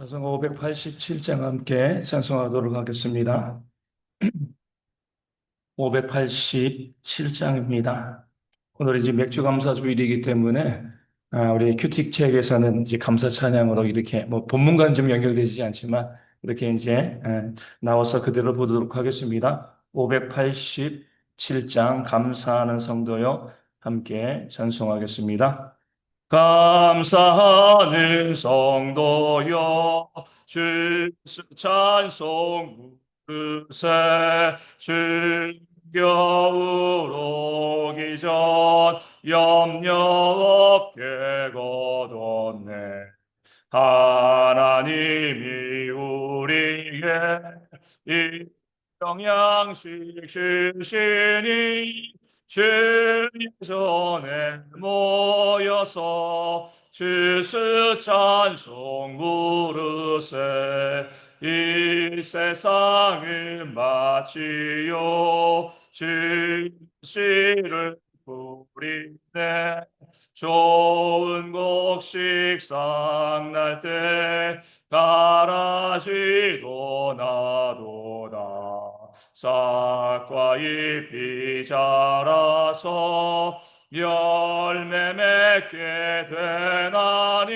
찬송 587장 함께 찬송하도록 하겠습니다. 587장입니다. 오늘 이제 맥주 감사 주일이기 때문에 우리 큐틱 책에서는 이제 감사 찬양으로 이렇게 뭐 본문과는 좀 연결되지 않지만 이렇게 이제 나와서 그대로 보도록 하겠습니다. 587장 감사하는 성도요 함께 찬송하겠습니다. 감사하는 성도여 주스 찬송 부르세 주 겨울 오기 전 염려 없게 거뒀네 하나님이 우리에게 이 영양식 주시니 주님 전에 모여서 주스 찬송 부르세 이 세상을 마치요 주시를 부리네 좋은 곡식 쌍날 때 가라지도 나도다 싹과 잎이 자라서 열매 맺게 되나니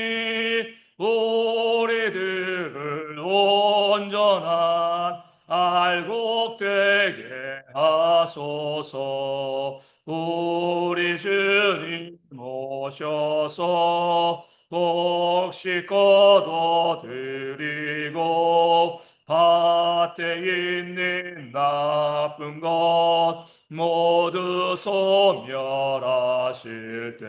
우리들을 온전한 알곡 되게 하소서 우리 주님 모셔서 곡식 거둬 드리고 밭에 있는 나쁜 것 모두 소멸하실 때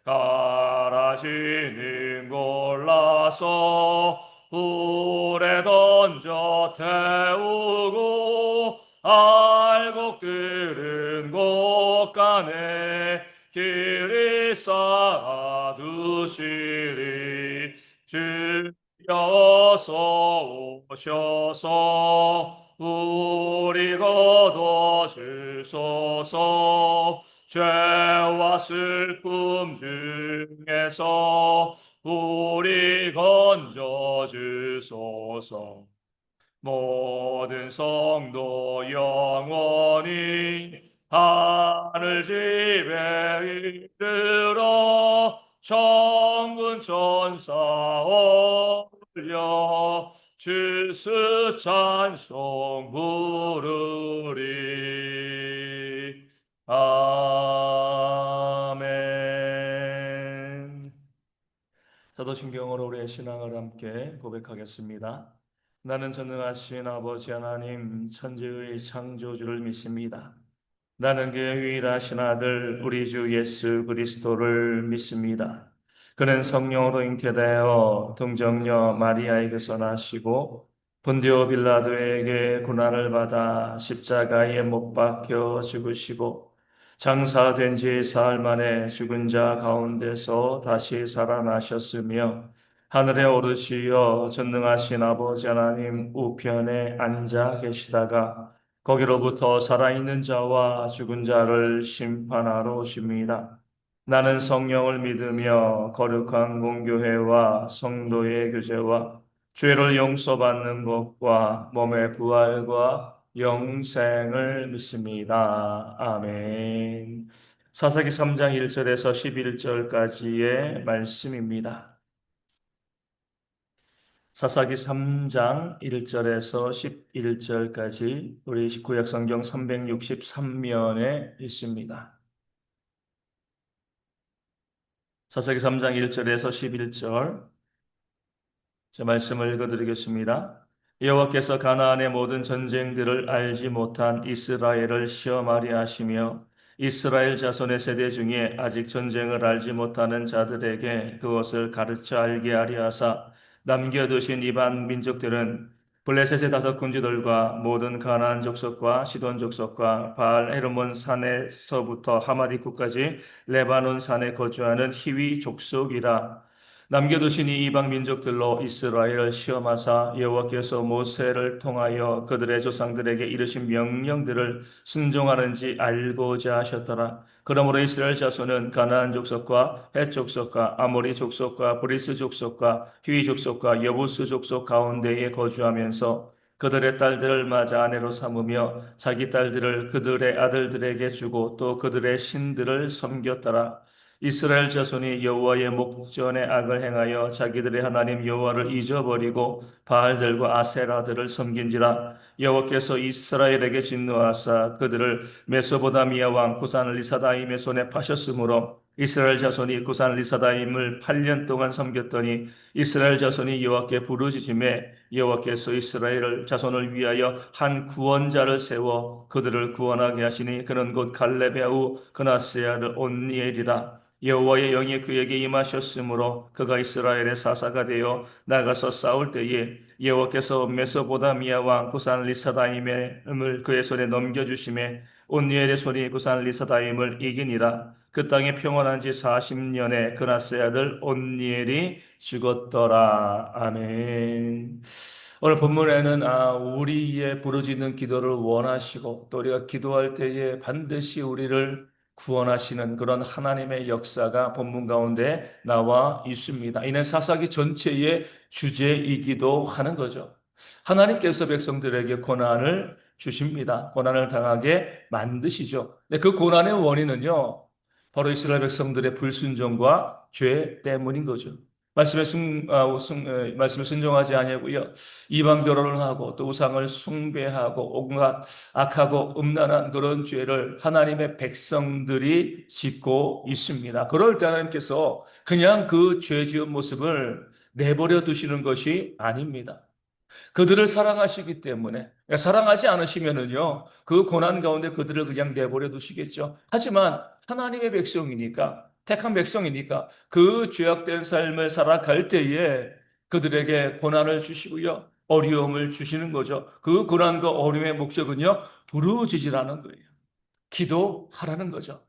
가라지는 골라서 불에 던져 태우고 알곡들은 곳간에 길이 쌓아 두시리 주여서 오셔서 우리 거둬 주소서 죄와 슬픔 중에서 우리 건져 주소서 모든 성도 영원히 하늘 집에 이르러 천군 천사 올려 주스 찬송 부르리. 아멘. 사도신경으로 우리의 신앙을 함께 고백하겠습니다. 나는 전능하신 아버지 하나님 천지의 창조주를 믿습니다. 나는 그의 유일하신 아들 우리 주 예수 그리스도를 믿습니다. 그는 성령으로 잉태되어 동정녀 마리아에게서 나시고 본디오 빌라도에게 고난을 받아 십자가에 못 박혀 죽으시고 장사된 지 사흘 만에 죽은 자 가운데서 다시 살아나셨으며 하늘에 오르시어 전능하신 아버지 하나님 우편에 앉아 계시다가 거기로부터 살아있는 자와 죽은 자를 심판하러 오십니다. 나는 성령을 믿으며 거룩한 공교회와 성도의 교제와 죄를 용서받는 것과 몸의 부활과 영생을 믿습니다. 아멘. 사사기 3장 1절에서 11절까지의 말씀입니다. 사사기 3장 1절에서 11절까지 우리 구약 성경 363면에 있습니다. 사사기 3장 1절에서 11절 제 말씀을 읽어드리겠습니다. 여호와께서 가나안의 모든 전쟁들을 알지 못한 이스라엘을 시험하려 하시며 이스라엘 자손의 세대 중에 아직 전쟁을 알지 못하는 자들에게 그것을 가르쳐 알게 하려 하사 남겨두신 이방 민족들은 블레셋의 다섯 군주들과 모든 가나안 족속과 시돈 족속과 바알 헤르몬 산에서부터 하맛 입구까지 레바논 산에 거주하는 히위 족속이라. 남겨두신 이 이방 민족들로 이스라엘을 시험하사 여호와께서 모세를 통하여 그들의 조상들에게 이르신 명령들을 순종하는지 알고자 하셨더라. 그러므로 이스라엘 자손은 가나안 족속과 헷 족속과 아모리 족속과 브리스 족속과 휘 족속과 여부스 족속 가운데에 거주하면서 그들의 딸들을 맞아 아내로 삼으며 자기 딸들을 그들의 아들들에게 주고 또 그들의 신들을 섬겼더라. 이스라엘 자손이 여호와의 목전에 악을 행하여 자기들의 하나님 여호와를 잊어버리고 바알들과 아세라들을 섬긴지라. 여호와께서 이스라엘에게 진노하사 그들을 메소보다미아 왕 구산 리사다임의 손에 파셨으므로 이스라엘 자손이 구산 리사다임을 8년 동안 섬겼더니 이스라엘 자손이 여호와께 부르짖음에 여호와께서 이스라엘 자손을 위하여 한 구원자를 세워 그들을 구원하게 하시니 그는 곧 갈렙의 아우 그나스의 아들 온니엘이라. 여호와의 영이 그에게 임하셨으므로 그가 이스라엘의 사사가 되어 나가서 싸울 때에 여호와께서 메소보다미아 왕 구산 리사다임을 그의 손에 넘겨주심에 온니엘의 손이 구산 리사다임을 이기니라. 그 땅에 평온한 지 40년에 그나스의 아들 온니엘이 죽었더라. 아멘. 오늘 본문에는 우리의 부르짖는 기도를 원하시고 또 우리가 기도할 때에 반드시 우리를 구원하시는 그런 하나님의 역사가 본문 가운데 나와 있습니다. 이는 사사기 전체의 주제이기도 하는 거죠. 하나님께서 백성들에게 고난을 주십니다. 고난을 당하게 만드시죠. 근데 그 고난의 원인은요, 바로 이스라엘 백성들의 불순종과 죄 때문인 거죠. 말씀에 순종하지 아니하고요. 이방 결혼을 하고 또 우상을 숭배하고 온갖 악하고 음란한 그런 죄를 하나님의 백성들이 짓고 있습니다. 그럴 때 하나님께서 그냥 그 죄 지은 모습을 내버려 두시는 것이 아닙니다. 그들을 사랑하시기 때문에 사랑하지 않으시면은요 그 고난 가운데 그들을 그냥 내버려 두시겠죠. 하지만 하나님의 백성이니까 택한 백성이니까 그 죄악된 삶을 살아갈 때에 그들에게 고난을 주시고요 어려움을 주시는 거죠. 그 고난과 어려움의 목적은요 부르짖으라는 거예요. 기도하라는 거죠.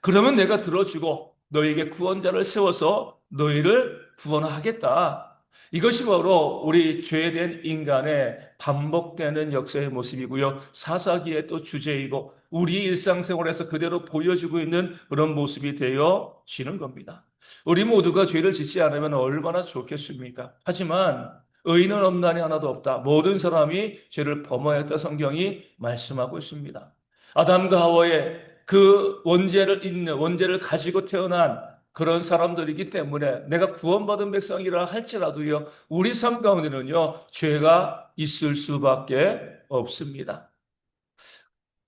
그러면 내가 들어주고 너에게 구원자를 세워서 너희를 구원하겠다. 이것이 바로 우리 죄된 인간의 반복되는 역사의 모습이고요. 사사기의 또 주제이고 우리 일상생활에서 그대로 보여주고 있는 그런 모습이 되어지는 겁니다. 우리 모두가 죄를 짓지 않으면 얼마나 좋겠습니까? 하지만 의인은 없나니 하나도 없다. 모든 사람이 죄를 범하였다 성경이 말씀하고 있습니다. 아담과 하와의 그 원죄를 가지고 태어난 그런 사람들이기 때문에 내가 구원받은 백성이라 할지라도요, 우리 삶 가운데는요, 죄가 있을 수밖에 없습니다.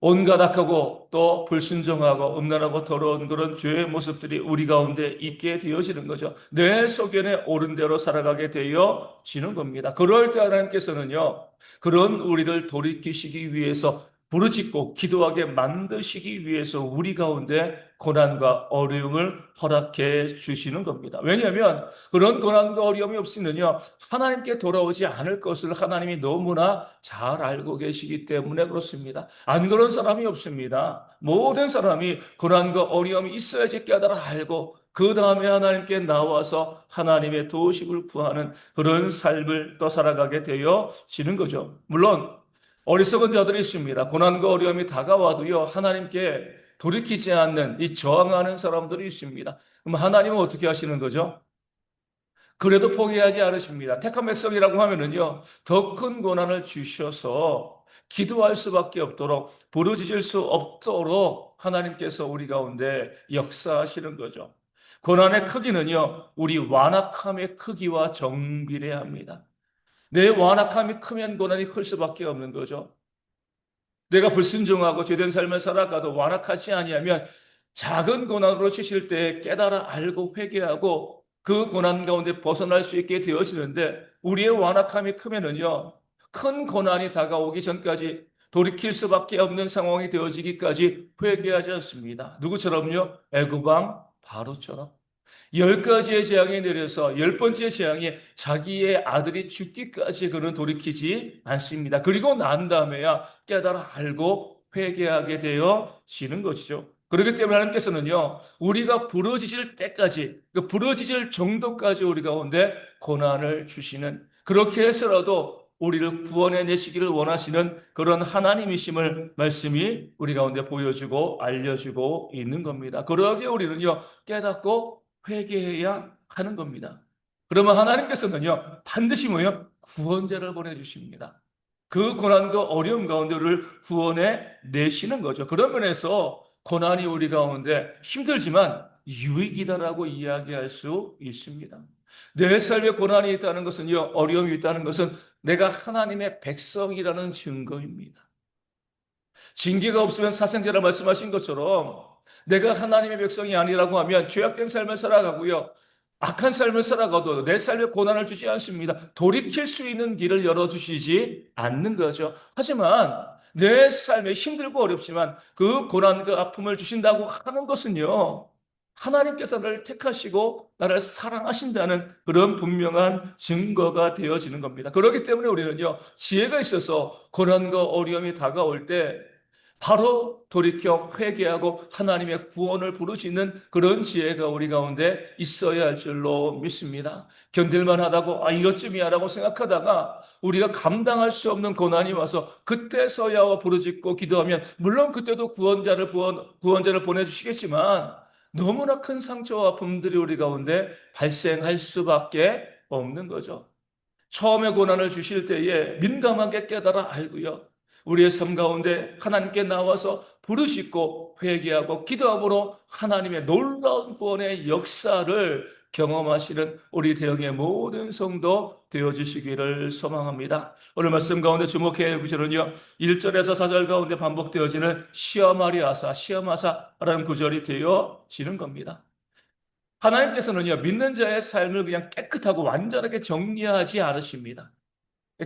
온갖 악하고 또 불순종하고 음란하고 더러운 그런 죄의 모습들이 우리 가운데 있게 되어지는 거죠. 내 속에는 옳은 대로 살아가게 되어지는 겁니다. 그럴 때 하나님께서는요, 그런 우리를 돌이키시기 위해서 부르짖고 기도하게 만드시기 위해서 우리 가운데 고난과 어려움을 허락해 주시는 겁니다. 왜냐하면 그런 고난과 어려움이 없으면요, 하나님께 돌아오지 않을 것을 하나님이 너무나 잘 알고 계시기 때문에 그렇습니다. 안 그런 사람이 없습니다. 모든 사람이 고난과 어려움이 있어야지 깨달아 알고 그 다음에 하나님께 나와서 하나님의 도우심을 구하는 그런 삶을 또 살아가게 되어지는 거죠. 물론 어리석은 자들이 있습니다. 고난과 어려움이 다가와도요, 하나님께 돌이키지 않는 이 저항하는 사람들이 있습니다. 그럼 하나님은 어떻게 하시는 거죠? 그래도 포기하지 않으십니다. 택한 백성이라고 하면은요, 더 큰 고난을 주셔서 기도할 수밖에 없도록, 부르짖을 수 없도록 하나님께서 우리 가운데 역사하시는 거죠. 고난의 크기는요, 우리 완악함의 크기와 정비례합니다. 내 완악함이 크면 고난이 클 수밖에 없는 거죠. 내가 불순종하고 죄된 삶을 살아가도 완악하지 아니하면 작은 고난으로 치실 때 깨달아 알고 회개하고 그 고난 가운데 벗어날 수 있게 되어지는데 우리의 완악함이 크면은요 큰 고난이 다가오기 전까지 돌이킬 수밖에 없는 상황이 되어지기까지 회개하지 않습니다. 누구처럼요? 애굽왕 바로처럼. 10가지의 재앙이 내려서 10번째 재앙이 자기의 아들이 죽기까지 그는 돌이키지 않습니다. 그리고 난 다음에야 깨달아 알고 회개하게 되어지는 것이죠. 그렇기 때문에 하나님께서는요, 우리가 부러지실 때까지, 그 부러지실 정도까지 우리 가운데 고난을 주시는, 그렇게 해서라도 우리를 구원해 내시기를 원하시는 그런 하나님이심을 말씀이 우리 가운데 보여주고 알려주고 있는 겁니다. 그러기에 우리는요, 깨닫고 회개해야 하는 겁니다. 그러면 하나님께서는요, 반드시 뭐예요? 구원자를 보내주십니다. 그 고난과 어려움 가운데 우리를 구원해 내시는 거죠. 그런 면에서 고난이 우리 가운데 힘들지만 유익이다라고 이야기할 수 있습니다. 내 삶에 고난이 있다는 것은요, 어려움이 있다는 것은 내가 하나님의 백성이라는 증거입니다. 징계가 없으면 사생자라 말씀하신 것처럼 내가 하나님의 백성이 아니라고 하면 죄악된 삶을 살아가고요. 악한 삶을 살아가도 내 삶에 고난을 주지 않습니다. 돌이킬 수 있는 길을 열어주시지 않는 거죠. 하지만 내 삶에 힘들고 어렵지만 그 고난과 아픔을 주신다고 하는 것은요. 하나님께서 나를 택하시고 나를 사랑하신다는 그런 분명한 증거가 되어지는 겁니다. 그렇기 때문에 우리는요, 지혜가 있어서 고난과 어려움이 다가올 때 바로 돌이켜 회개하고 하나님의 구원을 부르시는 그런 지혜가 우리 가운데 있어야 할 줄로 믿습니다. 견딜만 하다고 이것쯤이야라고 생각하다가 우리가 감당할 수 없는 고난이 와서 그때서야 부르짖고 기도하면 물론 그때도 구원자를 보내주시겠지만 너무나 큰 상처와 아픔들이 우리 가운데 발생할 수밖에 없는 거죠. 처음에 고난을 주실 때에 민감하게 깨달아 알고요. 우리의 삶 가운데 하나님께 나와서 부르짖고 회개하고 기도함으로 하나님의 놀라운 구원의 역사를 경험하시는 우리 대형의 모든 성도 되어주시기를 소망합니다. 오늘 말씀 가운데 주목해야 할 구절은요. 1절에서 4절 가운데 반복되어지는 시험하사라는 구절이 되어지는 겁니다. 하나님께서는요, 믿는 자의 삶을 그냥 깨끗하고 완전하게 정리하지 않으십니다.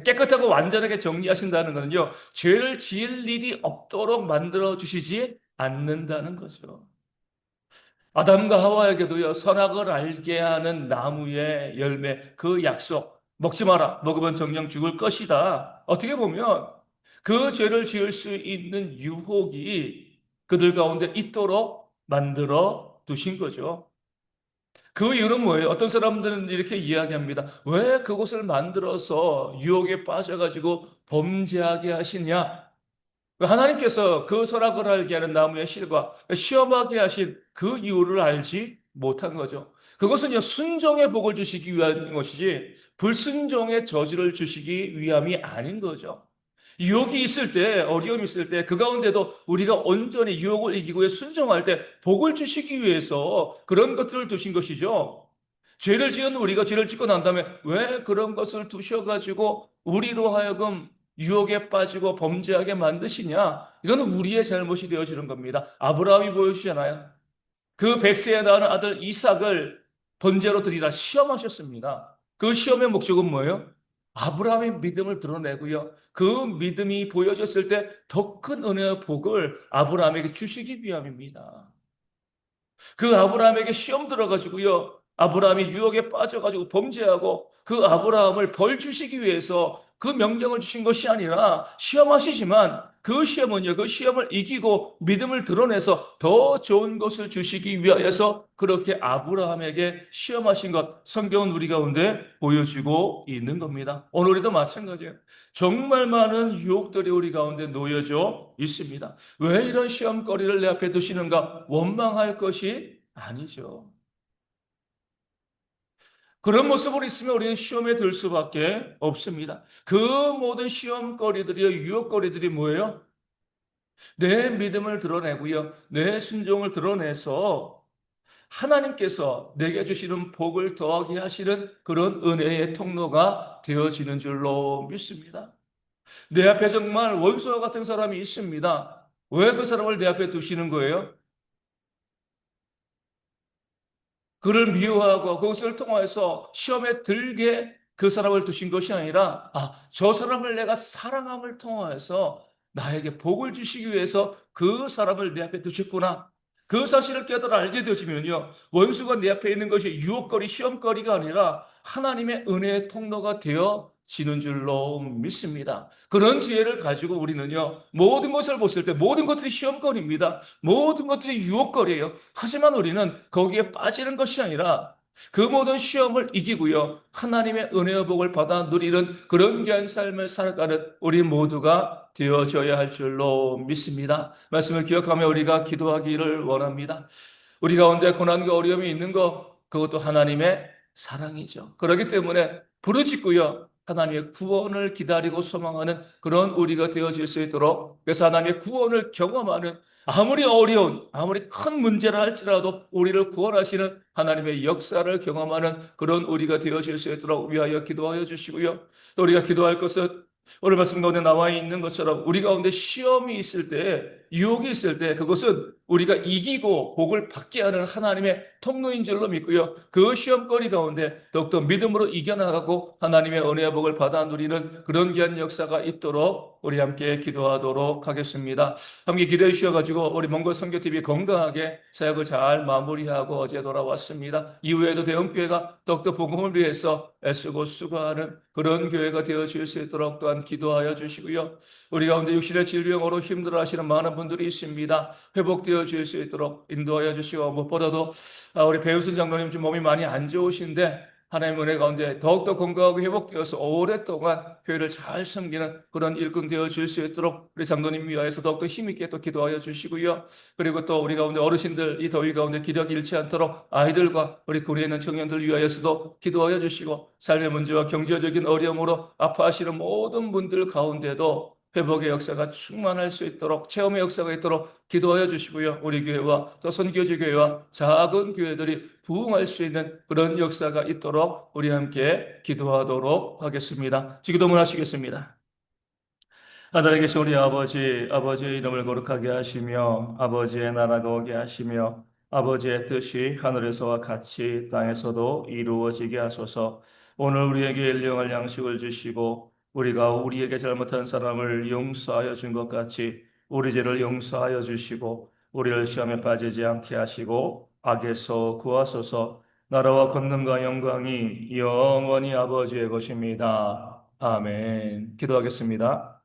깨끗하고 완전하게 정리하신다는 것은요, 죄를 지을 일이 없도록 만들어 주시지 않는다는 거죠. 아담과 하와에게도요, 선악을 알게 하는 나무의 열매, 그 약속, 먹지 마라, 먹으면 정령 죽을 것이다. 어떻게 보면 그 죄를 지을 수 있는 유혹이 그들 가운데 있도록 만들어 두신 거죠. 그 이유는 뭐예요? 어떤 사람들은 이렇게 이야기합니다. 왜 그곳을 만들어서 유혹에 빠져가지고 범죄하게 하시냐? 하나님께서 그 선악을 알게 하는 나무의 실과 시험하게 하신 그 이유를 알지 못한 거죠. 그것은요, 순종의 복을 주시기 위한 것이지, 불순종의 저주를 주시기 위함이 아닌 거죠. 유혹이 있을 때, 어려움이 있을 때, 그 가운데도 우리가 온전히 유혹을 이기고 순종할 때 복을 주시기 위해서 그런 것들을 두신 것이죠. 죄를 지은 우리가 죄를 짓고 난 다음에 왜 그런 것을 두셔가지고 우리로 하여금 유혹에 빠지고 범죄하게 만드시냐? 이거는 우리의 잘못이 되어지는 겁니다. 아브라함이 보여주잖아요. 그 백세에 낳은 아들 이삭을 번제로 드리라 시험하셨습니다. 그 시험의 목적은 뭐예요? 아브라함의 믿음을 드러내고요. 그 믿음이 보여졌을 때 더 큰 은혜의 복을 아브라함에게 주시기 위함입니다. 그 아브라함에게 시험 들어가지고요. 아브라함이 유혹에 빠져가지고 범죄하고 그 아브라함을 벌 주시기 위해서 그 명령을 주신 것이 아니라 시험하시지만 그 시험은요, 그 시험을 이기고 믿음을 드러내서 더 좋은 것을 주시기 위하여서 그렇게 아브라함에게 시험하신 것, 성경은 우리 가운데 보여주고 있는 겁니다. 오늘도 마찬가지예요. 정말 많은 유혹들이 우리 가운데 놓여져 있습니다. 왜 이런 시험거리를 내 앞에 두시는가? 원망할 것이 아니죠. 그런 모습으로 있으면 우리는 시험에 들 수밖에 없습니다. 그 모든 시험거리들이요, 유혹거리들이 뭐예요? 내 믿음을 드러내고요, 내 순종을 드러내서 하나님께서 내게 주시는 복을 더하게 하시는 그런 은혜의 통로가 되어지는 줄로 믿습니다. 내 앞에 정말 원수와 같은 사람이 있습니다. 왜 그 사람을 내 앞에 두시는 거예요? 그를 미워하고 그것을 통해서 시험에 들게 그 사람을 두신 것이 아니라, 저 사람을 내가 사랑함을 통해서 나에게 복을 주시기 위해서 그 사람을 내 앞에 두셨구나. 그 사실을 깨달아 알게 되어지면요, 원수가 내 앞에 있는 것이 유혹거리, 시험거리가 아니라 하나님의 은혜의 통로가 되어 지는 줄로 믿습니다. 그런 지혜를 가지고 우리는요, 모든 것을 보실 때 모든 것들이 시험거리입니다. 모든 것들이 유혹거리예요. 하지만 우리는 거기에 빠지는 것이 아니라 그 모든 시험을 이기고요, 하나님의 은혜와 복을 받아 누리는 그런 귀한 삶을 살아가는 우리 모두가 되어져야 할 줄로 믿습니다. 말씀을 기억하며 우리가 기도하기를 원합니다. 우리 가운데 고난과 어려움이 있는 것, 그것도 하나님의 사랑이죠. 그렇기 때문에 부르짖고요, 하나님의 구원을 기다리고 소망하는 그런 우리가 되어질 수 있도록, 그래서 하나님의 구원을 경험하는, 아무리 어려운, 아무리 큰 문제라 할지라도 우리를 구원하시는 하나님의 역사를 경험하는 그런 우리가 되어질 수 있도록 위하여 기도하여 주시고요. 또 우리가 기도할 것은 오늘 말씀 가운데 나와 있는 것처럼 우리 가운데 시험이 있을 때, 유혹이 있을 때 그것은 우리가 이기고 복을 받게 하는 하나님의 통로인 줄로 믿고요. 그 시험거리 가운데 더욱더 믿음으로 이겨나가고 하나님의 은혜와 복을 받아 누리는 그런 귀한 역사가 있도록 우리 함께 기도하도록 하겠습니다. 함께 기도해 주셔가지고 우리 몽골 선교TV 건강하게 사역을 잘 마무리하고 어제 돌아왔습니다. 이후에도 대형교회가 더욱더 복음을 위해서 애쓰고 수고하는 그런 교회가 되어질 수 있도록 또한 기도하여 주시고요. 우리 가운데 육신의 질병으로 힘들어하시는 많은 분들이 있습니다. 회복되어 줄 수 있도록 인도하여 주시고, 무엇보다도 우리 배우순 장로님 좀 몸이 많이 안 좋으신데 하나님의 은혜 가운데 더욱더 건강하고 회복되어서 오랫동안 교회를 잘 섬기는 그런 일꾼 되어 줄 수 있도록 우리 장로님 위하여서 더욱더 힘있게 또 기도하여 주시고요. 그리고 또 우리 가운데 어르신들 이 더위 가운데 기력 잃지 않도록 아이들과 우리 군에 있는 청년들 위하여서도 기도하여 주시고, 삶의 문제와 경제적인 어려움으로 아파하시는 모든 분들 가운데도 회복의 역사가 충만할 수 있도록, 체험의 역사가 있도록 기도하여 주시고요. 우리 교회와 또 선교지 교회와 작은 교회들이 부흥할 수 있는 그런 역사가 있도록 우리 함께 기도하도록 하겠습니다. 기도문 하시겠습니다. 하늘에 계신 우리 아버지, 아버지의 이름을 거룩하게 하시며 아버지의 나라가 오게 하시며 아버지의 뜻이 하늘에서와 같이 땅에서도 이루어지게 하소서. 오늘 우리에게 일용할 양식을 주시고 우리가 우리에게 잘못한 사람을 용서하여 준 것 같이 우리 죄를 용서하여 주시고 우리를 시험에 빠지지 않게 하시고 악에서 구하소서. 나라와 권능과 영광이 영원히 아버지의 것입니다. 아멘. 기도하겠습니다.